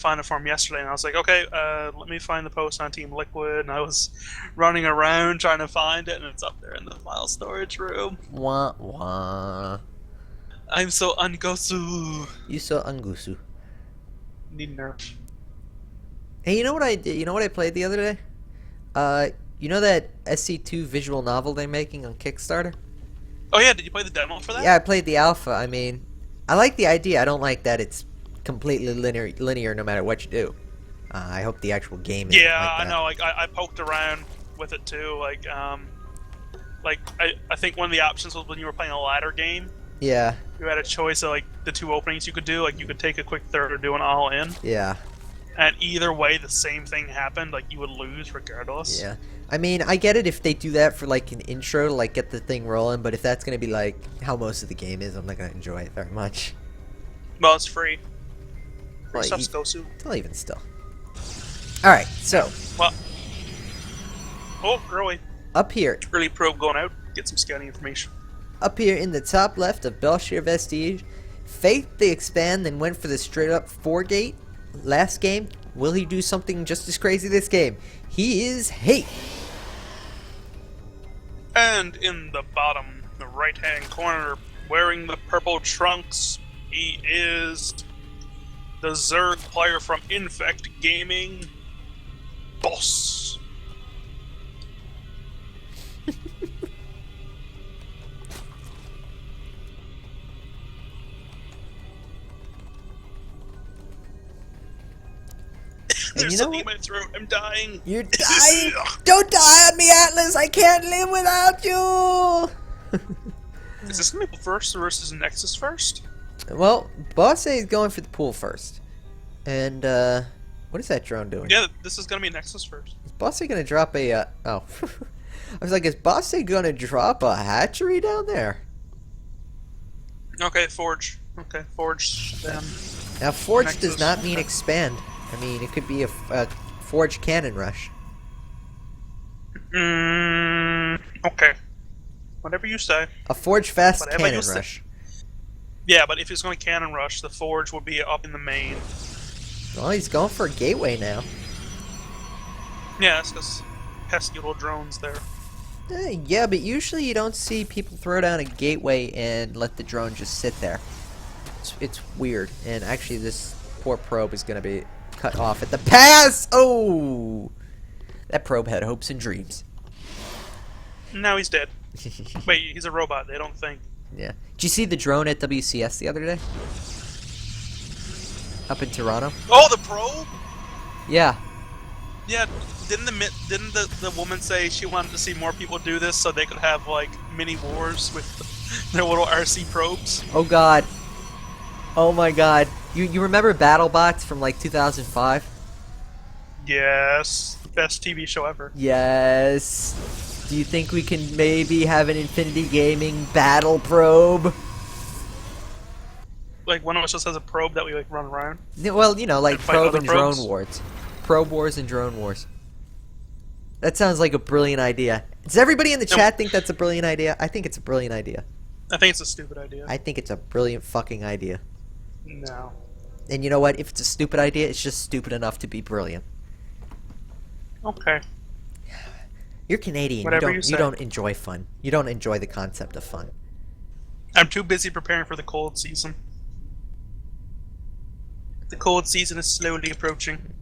find it for him yesterday, and I was like, okay, let me find the post on Team Liquid, and I was running around trying to find it, and it's up there in the file storage room. Wah wah. I'm so ungosu. You so Angusu. Need nerf. Hey, you know what I did? You know what I played the other day? You know that SC2 visual novel they're making on Kickstarter? Oh yeah, did you play the demo for that? Yeah, I played the alpha. I mean, I like the idea. I don't like that it's completely linear no matter what you do. I hope the actual game isn't Yeah, like I that. know. Like I poked around with it too. I think one of the options was when you were playing a ladder game, Yeah, you had a choice of like the two openings you could do. Like you could take a quick third or do an all in, yeah, and either way, the same thing happened. Like you would lose regardless. yeah. I mean, I get it if they do that for like an intro to like get the thing rolling, but if that's gonna be like how most of the game is, I'm not gonna enjoy it very much. Well, it's free. Free Well, stuff's Gosu. well, even still. All right, so Well, oh, early. up here, Early probe going out. Get some scouting information. up here in the top left of Belshire Vestige, Faith the Expand then went for the straight up 4-gate last game. Will he do something just as crazy this game? He is HaPe. And in the bottom, the right-hand corner, wearing the purple trunks, he is the Zerg player from Infect Gaming, Bosse. And There's you know something in what? my throat. I'm dying. You're dying. Don't die on me, Atlas. I can't live without you. Is this gonna be first versus Nexus first? Well, Bosse is going for the pool first. And, what is that drone doing? Yeah, this is gonna be Nexus first. Is Bosse gonna drop a, oh. I was like, is Bosse gonna drop a hatchery down there? Okay, Forge. Okay, Forge. Then Now, Forge does Nexus. not mean expand. I mean, it could be a Forge cannon rush. Okay. Whatever you say. A Forge fast Whatever cannon you say. rush. Yeah, but if it's going to cannon rush, the Forge will be up in the main. Well, he's going for a gateway now. Yeah, that's because pesky little drones there. Yeah, but usually you don't see people throw down a gateway and let the drone just sit there. It's weird. And actually, this poor probe is going to be cut off at the pass. Oh, that probe had hopes and dreams. Now he's dead. Wait, he's a robot. They don't think. Yeah. Did you see the drone at WCS the other day? Up in Toronto? Oh, the probe. Yeah. Yeah, didn't the woman say she wanted to see more people do this so they could have like mini wars with their little RC probes? Oh God. Oh my God. You remember BattleBots from like 2005? Yes, best TV show ever. Yes. Do you think we can maybe have an Infinity Gaming battle probe? Like one of us just has a probe that we like run around. Yeah, well, you know, like And fight probe other and drone probes? wars. Probe wars and drone wars. That sounds like a brilliant idea. Does everybody in the chat think that's a brilliant idea? I think it's a brilliant idea. I think it's a stupid idea. I think it's a brilliant fucking idea. No. And you know what? If it's a stupid idea, it's just stupid enough to be brilliant. Okay. You're Canadian. Whatever you you don't say. you don't enjoy fun. You don't enjoy the concept of fun. I'm too busy preparing for the cold season. The cold season is slowly approaching.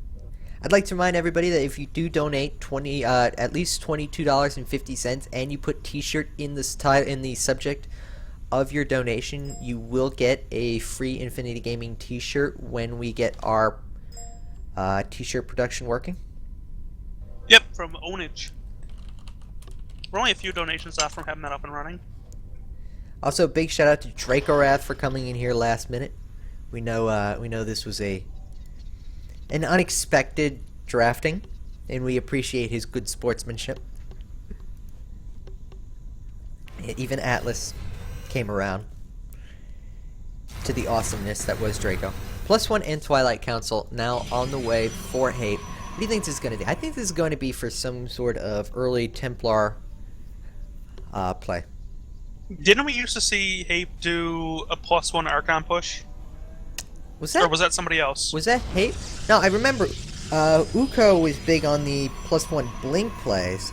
I'd like to remind everybody that if you do donate at least $22.50, and you put T-shirt in the subject of your donation, you will get a free Infinity Gaming T-shirt when we get our T-shirt production working. Yep, from Ownage. We're only a few donations off from having that up and running. Also, big shout out to Dracorath for coming in here last minute. We know this was an unexpected drafting, and we appreciate his good sportsmanship. Even Atlas came around to the awesomeness that was Draco. +1 and Twilight Council now on the way for HaPe. What do you think this is going to be? I think this is going to be for some sort of early Templar play. Didn't we used to see HaPe do a +1 Archon push? Was Or that was that somebody else? HaPe? No, I remember Uko was big on the +1 blink plays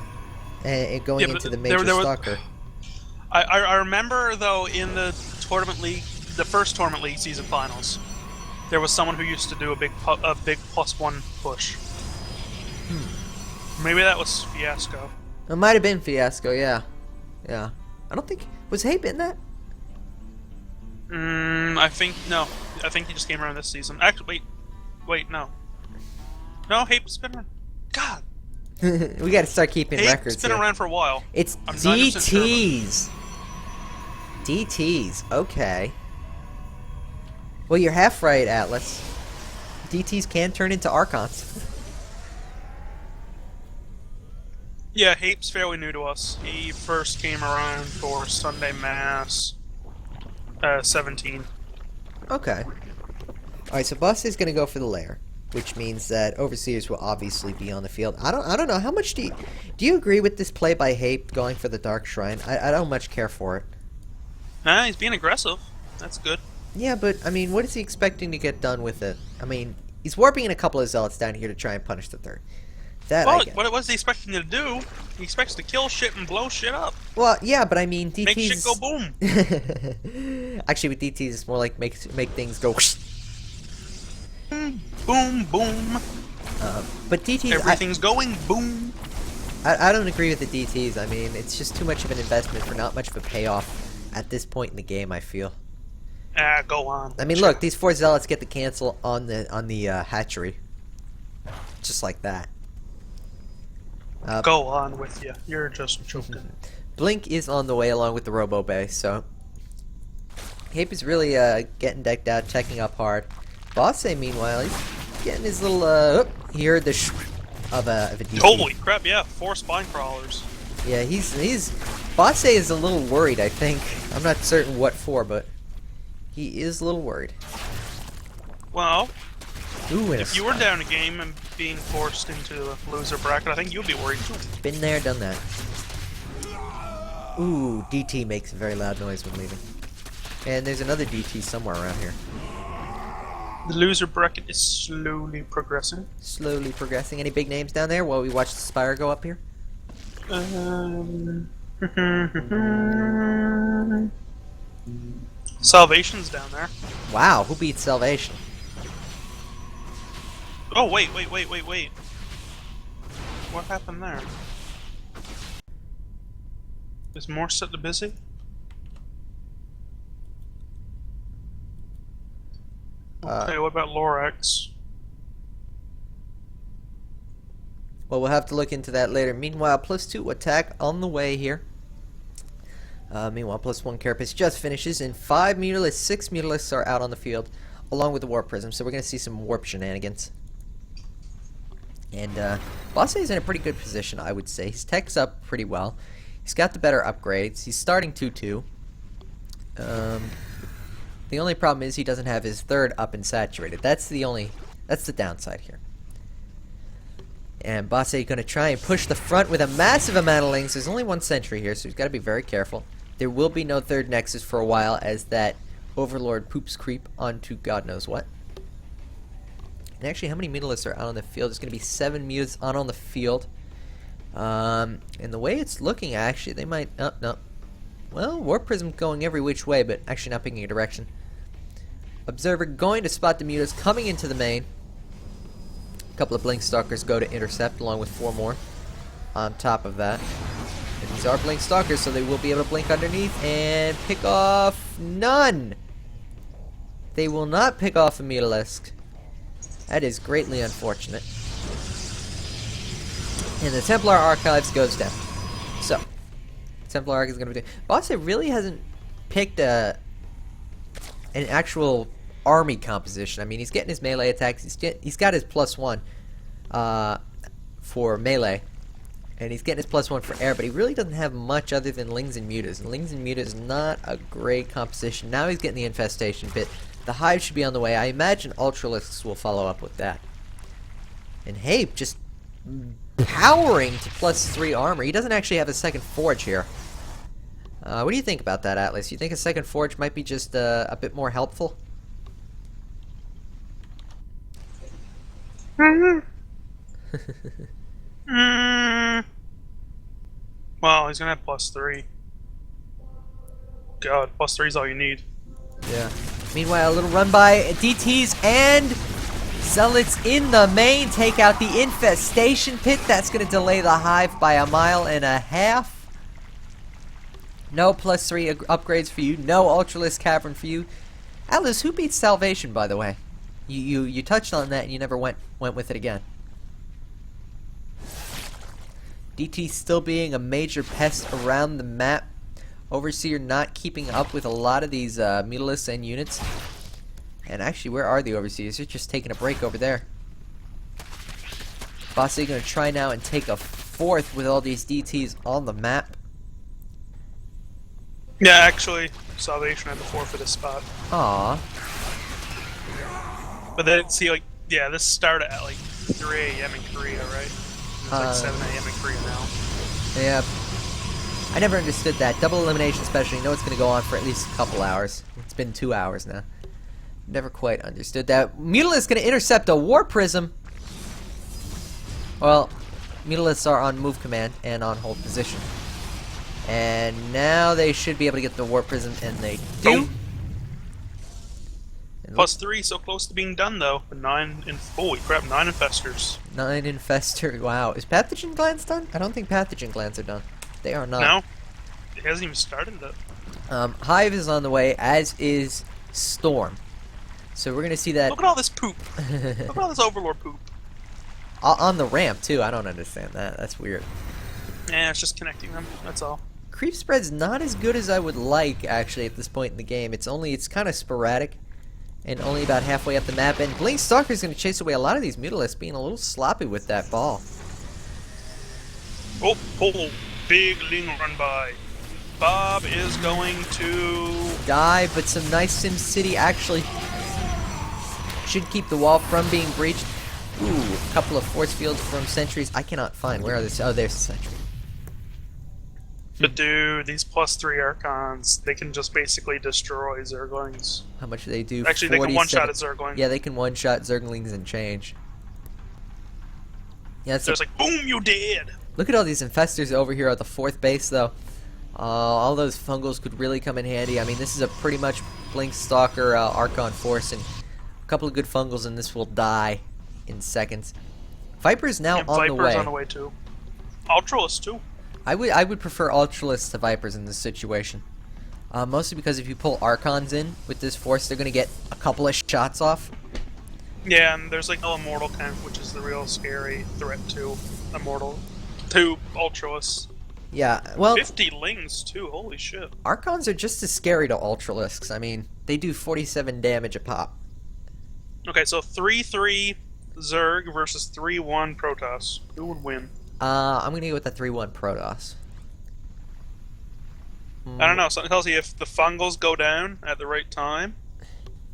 and going Yeah, into but the major there was. stalker. I remember though in the tournament league, the first tournament league season finals, there was someone who used to do a big +1 push. Maybe that was Fiasco. It might have been Fiasco, yeah. Yeah. I don't think... Was HaPe in that? I think no. I think he just came around this season. Actually, wait, no. No, HaPe's been around. God, We gotta start keeping HaPe's records been here. around for a while. It's I'm 90% sure about it. DTs. DTs, okay. Well, you're half right, Atlas. DTs can turn into Archons. Yeah, HaPe's fairly new to us. He first came around for Sunday Mass 17. Okay. Alright, so Bosse is gonna go for the lair, which means that Overseers will obviously be on the field. I don't know, how much do you agree with this play by HaPe going for the Dark Shrine? I don't much care for it. Nah, he's being aggressive. That's good. Yeah, but, I mean, what is he expecting to get done with it? I mean, he's warping in a couple of Zealots down here to try and punish the third. That I Well, get. what was he expecting to do? He expects to kill shit and blow shit up. Well, yeah, but I mean, DTs... Make shit go boom. Actually, with DTs, it's more like make things go... Boom, boom. But DTs... Everything's going boom. I don't agree with the DTs. I mean, it's just too much of an investment for not much of a payoff at this point in the game, I feel. Ah, go on. I mean, look, these 4 Zealots get the cancel on the hatchery. Just like that. Go on with you. You're just joking. Blink is on the way along with the Robo Bay, so... HaPe is really getting decked out, checking up hard. Bosse, meanwhile, he's getting his little... he heard the of a DT. Holy crap, yeah. 4 spine crawlers. Yeah, he's... Bosse is a little worried, I think. I'm not certain what for, but... He is a little worried. Well, Ooh, and if you were down a game and being forced into the loser bracket, I think you'd be worried too. Been there, done that. Ooh, DT makes a very loud noise when leaving. And there's another DT somewhere around here. The loser bracket is slowly progressing. Slowly progressing. Any big names down there while we watch the Spire go up here? Salvation's down there. Wow, who beats Salvation? Oh, wait. What happened there? Is Morse set to busy? Okay, what about Lorax? Well, we'll have to look into that later. Meanwhile, +2 attack on the way here. Meanwhile, +1 Carapace just finishes, and 5 Mutalisks, 6 Mutalisks are out on the field, along with the Warp Prism, so we're going to see some Warp shenanigans. And Bosse is in a pretty good position, I would say. His tech's up pretty well. He's got the better upgrades. He's starting 2-2. The only problem is he doesn't have his third up and saturated. That's the downside here. And Bosse is going to try and push the front with a massive amount of links. There's only 1 sentry here, so he's got to be very careful. There will be no third Nexus for a while as that Overlord poops creep onto God knows what. And actually, how many Mutalisks are out on the field? There's going to be 7 Mutas on the field. And the way it's looking, actually, they might... Oh, no. Well, Warp Prism going every which way, but actually not picking a direction. Observer going to spot the Mutas coming into the main. A couple of Blink Stalkers go to intercept, along with 4 more on top of that. And these are Blink Stalkers, so they will be able to blink underneath and pick off none. They will not pick off a Mutalisk. That is greatly unfortunate. And the Templar Archives goes down. So, Templar Archives is going to be... Bosse really hasn't picked an actual army composition. I mean, he's getting his melee attacks. He's got his +1 for melee. And he's getting his +1 for air, but he really doesn't have much other than Lings and Mutas. And Lings and Mutas is not a great composition. Now he's getting the Infestation bit. The Hive should be on the way. I imagine Ultralisks will follow up with that. And HaPe just powering to +3 armor. He doesn't actually have a second Forge here. What do you think about that, Atlas? You think a second Forge might be just a bit more helpful? Mm. Well, he's gonna have +3. God, +3 is all you need. Yeah. Meanwhile, a little run by DTs and Zealots in the main take out the infestation pit. That's going to delay the hive by 1.5 miles. No +3 upgrades for you. No Ultralisk Cavern for you. Alice, who beats Salvation, by the way? You touched on that and you never went with it again. DT still being a major pest around the map. Overseer not keeping up with a lot of these Mutalisks and units. And actually, where are the Overseers? They're just taking a break over there. Bosse gonna try now and take a 4th with all these DTs on the map. Yeah, actually, Salvation had the 4 for this spot. Aww. But then, see, like, yeah, this started at like 3 a.m. in Korea, right? It's like 7 a.m. in Korea now. Yeah. I never understood that. Double elimination especially. You know it's going to go on for at least a couple hours. It's been 2 hours now. Never quite understood that. Mutalisks is going to intercept a War Prism. Well, Mutalisks are on move command and on hold position. And now they should be able to get the War Prism, and they do. And +3, so close to being done though. 9 and holy crap, 9 infestors. 9 infester. Wow. Is pathogen glands done? I don't think pathogen glands are done. They are not. No, it hasn't even started though. Hive is on the way, as is Storm. So we're gonna see that. Look at all this poop. Look at all this Overlord poop. On the ramp too. I don't understand that. That's weird. Yeah, it's just connecting them. That's all. Creep spread's not as good as I would like actually at this point in the game. It's kind of sporadic, and only about halfway up the map. And Blink Stalker's gonna chase away a lot of these Mutalisks, being a little sloppy with that ball. Oh, big Ling run by. Bob is going to die, but some nice Sim City actually should keep the wall from being breached. Ooh, a couple of force fields from sentries. I cannot find. Where are they? Oh, there's a sentry. But dude, these +3 Archons, they can just basically destroy Zerglings. How much do they do? Actually, they can one-shot at Zerglings. Yeah, they can one-shot Zerglings and change. Yeah, it's like, boom, you dead! Look at all these infestors over here at the 4th base, though. All those fungals could really come in handy. I mean, this is a pretty much Blink Stalker Archon force, and a couple of good fungals, and this will die in seconds. Viper's now on the way. Viper's on the way, too. Ultralisk, too. I would prefer Ultralisk to Vipers in this situation. Mostly because if you pull Archons in with this force, they're going to get a couple of shots off. Yeah, and there's like no Immortal Camp, which is the real scary threat to Ultralisks. Yeah, well... 50 Lings, too, holy shit. Archons are just as scary to Ultralisks. I mean, they do 47 damage a pop. Okay, so 3-3 Zerg versus 3-1 Protoss. Who would win? I'm gonna go with the 3-1 Protoss. I don't know, something tells you if the Fungals go down at the right time,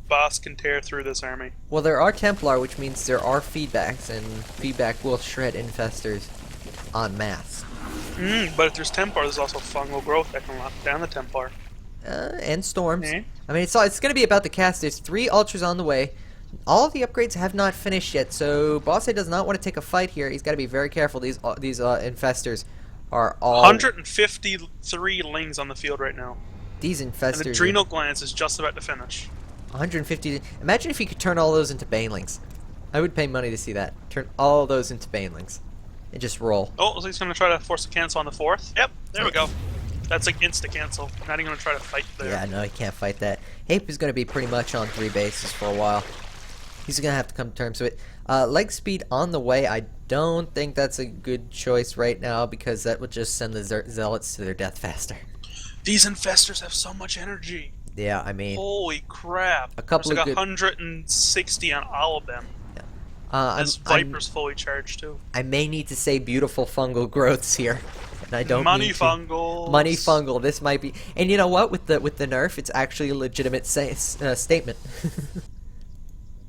Boss can tear through this army. Well, there are Templar, which means there are feedbacks, and feedback will shred infestors en masse. But if there's Templar, there's also fungal growth that can lock down the Templar. And storms. I mean, it's going to be about the cast. There's 3 Ultras on the way. All of the upgrades have not finished yet, so Bosse does not want to take a fight here. He's got to be very careful. These infestors are all... 153 Lings on the field right now. These infestors... And the Adrenal Glands is just about to finish. 150... Imagine if you could turn all those into Banelings. I would pay money to see that. Turn all those into Banelings. And just roll. Oh, so he's going to try to force a cancel on the 4th? Yep, there we go. That's like insta-cancel. Not even going to try to fight there. Yeah, no, he can't fight that. HaPe is going to be pretty much on 3 bases for a while. He's going to have to come to terms with it. Leg speed on the way. I don't think that's a good choice right now because that would just send the Zealots to their death faster. These infestors have so much energy. Yeah, I mean... Holy crap. A couple There's like of 160 on all of them. This Viper's fully charged too. I may need to say beautiful fungal growths here. And I don't Money fungal. Money fungal. This might be... And you know what? With the nerf, it's actually a legitimate statement.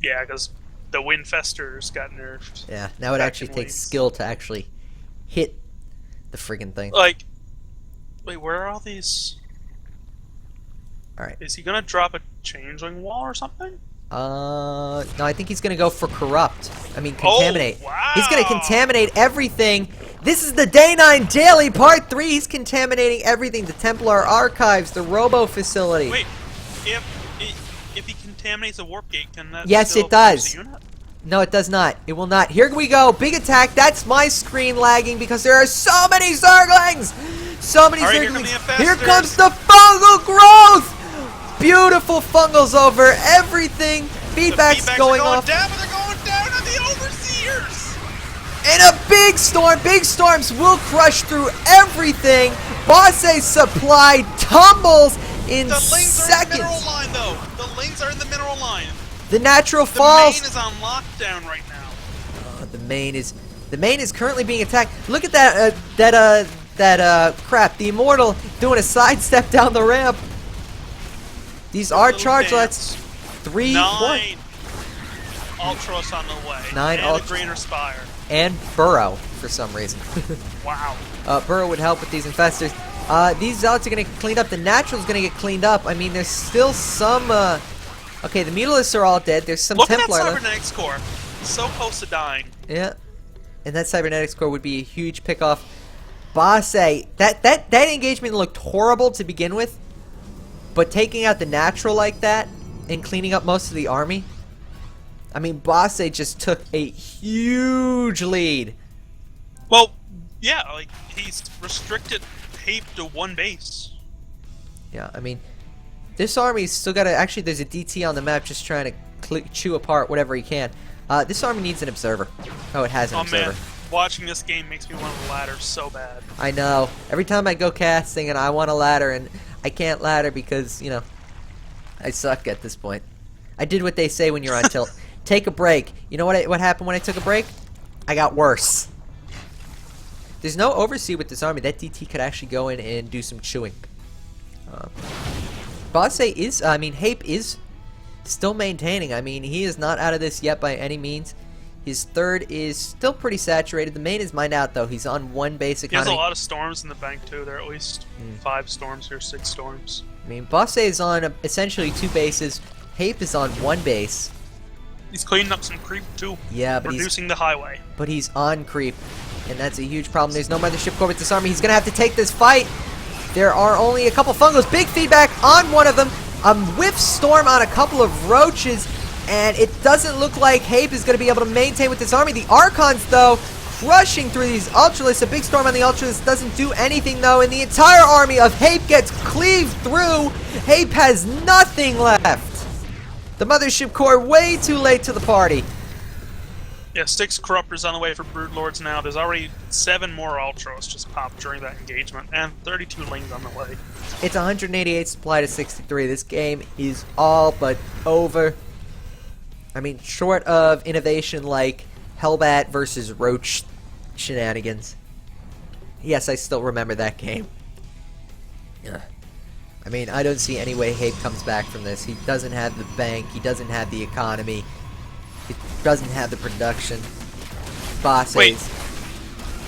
Yeah, because the Winfesters got nerfed. Yeah, now it actually takes skill to actually hit the friggin' thing. Like, wait, where are all these? Alright. Is he gonna drop a changeling wall or something? No, I think he's gonna go for corrupt. I mean, contaminate. Oh, wow. He's gonna contaminate everything. This is the Day 9 Daily Part 3. He's contaminating everything. The Templar Archives, the Robo Facility. Wait, if he contaminates a warp gate, can that Yes, still it does. produce a unit? No, it does not. It will not. Here we go. Big attack. That's my screen lagging because there are so many Zerglings. So many All right, Zerglings. here Here come the comes the fungal growth. Beautiful fungals over everything. Feedback's going off. Down, but they're going down on the overseers. In a big storm. Big storms will crush through everything. Bosse's supply tumbles in The lanes seconds. are in the mineral line, though. The lanes are in the mineral line. The natural The falls. main is on lockdown right now. The main is currently being attacked. Look at that crap. The Immortal doing a sidestep down the ramp. These are chargelets. 3 9 Ultros on the way. 9 and Ultros. a Greater Spire. And Burrow for some reason. Wow. Burrow would help with these infestors. These zealots are gonna get cleaned up. The natural's gonna get cleaned up. I mean, there's still some. Okay, the mutalists are all dead. There's some Look at Templar that left. cybernetics core. So close to dying. Yeah, and that cybernetics core would be a huge pickoff. Bosse, that engagement looked horrible to begin with, but taking out the natural like that and cleaning up most of the army. I mean, Bosse just took a huge lead. Well, yeah, like he's restricted HaPe to one base. Yeah, I mean, this army's still got to. Actually, there's a DT on the map just trying to chew apart whatever he can. This army needs an observer. Oh, it has an observer. Man, watching this game makes me want a ladder so bad. I know. Every time I go casting and I want a ladder and I can't ladder because, you know, I suck at this point. I did what they say when you're on tilt. Take a break. You know what happened when I took a break? I got worse. There's no oversee with this army. That DT could actually go in and do some chewing. Bosse is, I mean, HaPe is still maintaining. I mean, he is not out of this yet by any means. His third is still pretty saturated. The main is mined out, though. He's on one base economy. He has a lot of storms in the bank, too. There are at least 5 storms here, 6 storms. I mean, Bosse is on essentially 2 bases. HaPe is on 1 base. He's cleaning up some creep, too. Yeah, but reducing the highway. But he's on creep, and that's a huge problem. There's no mothership core with this army. He's going to have to take this fight. There are only a couple fungos. Big feedback on one of them. A whiff storm on a couple of roaches. And it doesn't look like HaPe is going to be able to maintain with this army. The Archons, though, crushing through these Ultralists. A big storm on the Ultralists doesn't do anything, though. And the entire army of HaPe gets cleaved through. HaPe has nothing left. The Mothership Core way too late to the party. Yeah, 6 Corruptors on the way for Broodlords now. There's already 7 more Ultros just popped during that engagement. And 32 Lings on the way. It's 188 supply to 63. This game is all but over. I mean, short of innovation like Hellbat versus Roach shenanigans. Yes, I still remember that game. Yeah. I mean, I don't see any way HaPe comes back from this. He doesn't have the bank. He doesn't have the economy. He doesn't have the production. Bosses. Wait.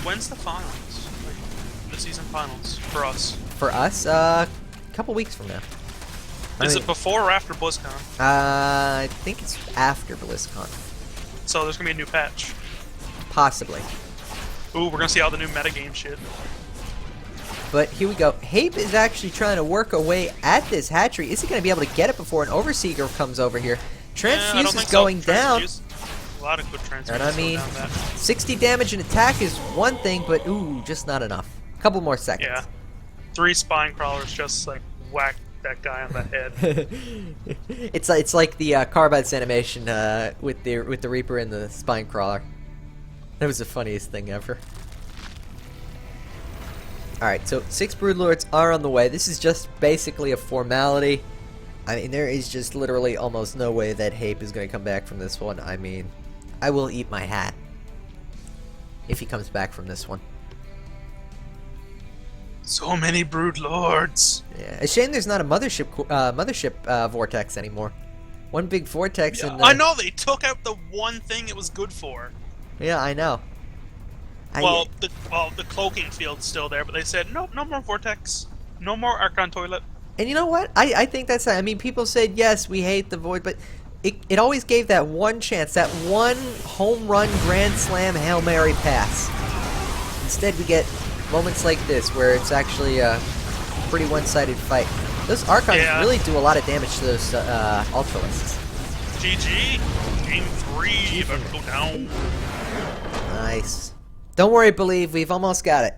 When's the finals? Like, the season finals for us? For us, a couple weeks from now. Is it before or after BlizzCon? I think it's after BlizzCon. So there's gonna be a new patch. Possibly. Ooh, we're gonna see all the new metagame shit. But here we go. HaPe is actually trying to work away at this hatchery. Is he going to be able to get it before an Overseer comes over here? Transfuse is going down. A lot of good transfuse. And I mean, 60 damage and attack is one thing, but ooh, just not enough. A couple more seconds. Yeah. 3 spine crawlers just like whack that guy on the head. It's like the Carbides animation with the Reaper and the spine crawler. That was the funniest thing ever. Alright, so 6 Broodlords are on the way. This is just basically a formality. I mean, there is just literally almost no way that HaPe is going to come back from this one. I mean, I will eat my hat if he comes back from this one. So many Broodlords. Yeah, a shame there's not a mothership vortex anymore. One big vortex Yeah, and I know, they took out the one thing it was good for. Yeah, I know. Well, the cloaking field's still there, but they said no more vortex, no more Archon toilet. And you know what? I think that's. I mean, people said yes, we hate the void, but it always gave that one chance, that one home run grand slam Hail Mary pass. Instead, we get moments like this where it's actually a pretty one-sided fight. Those Archons really do a lot of damage to those Ultralisks. GG. Game 3. About to go down. Nice. Don't worry, Believe. We've almost got it.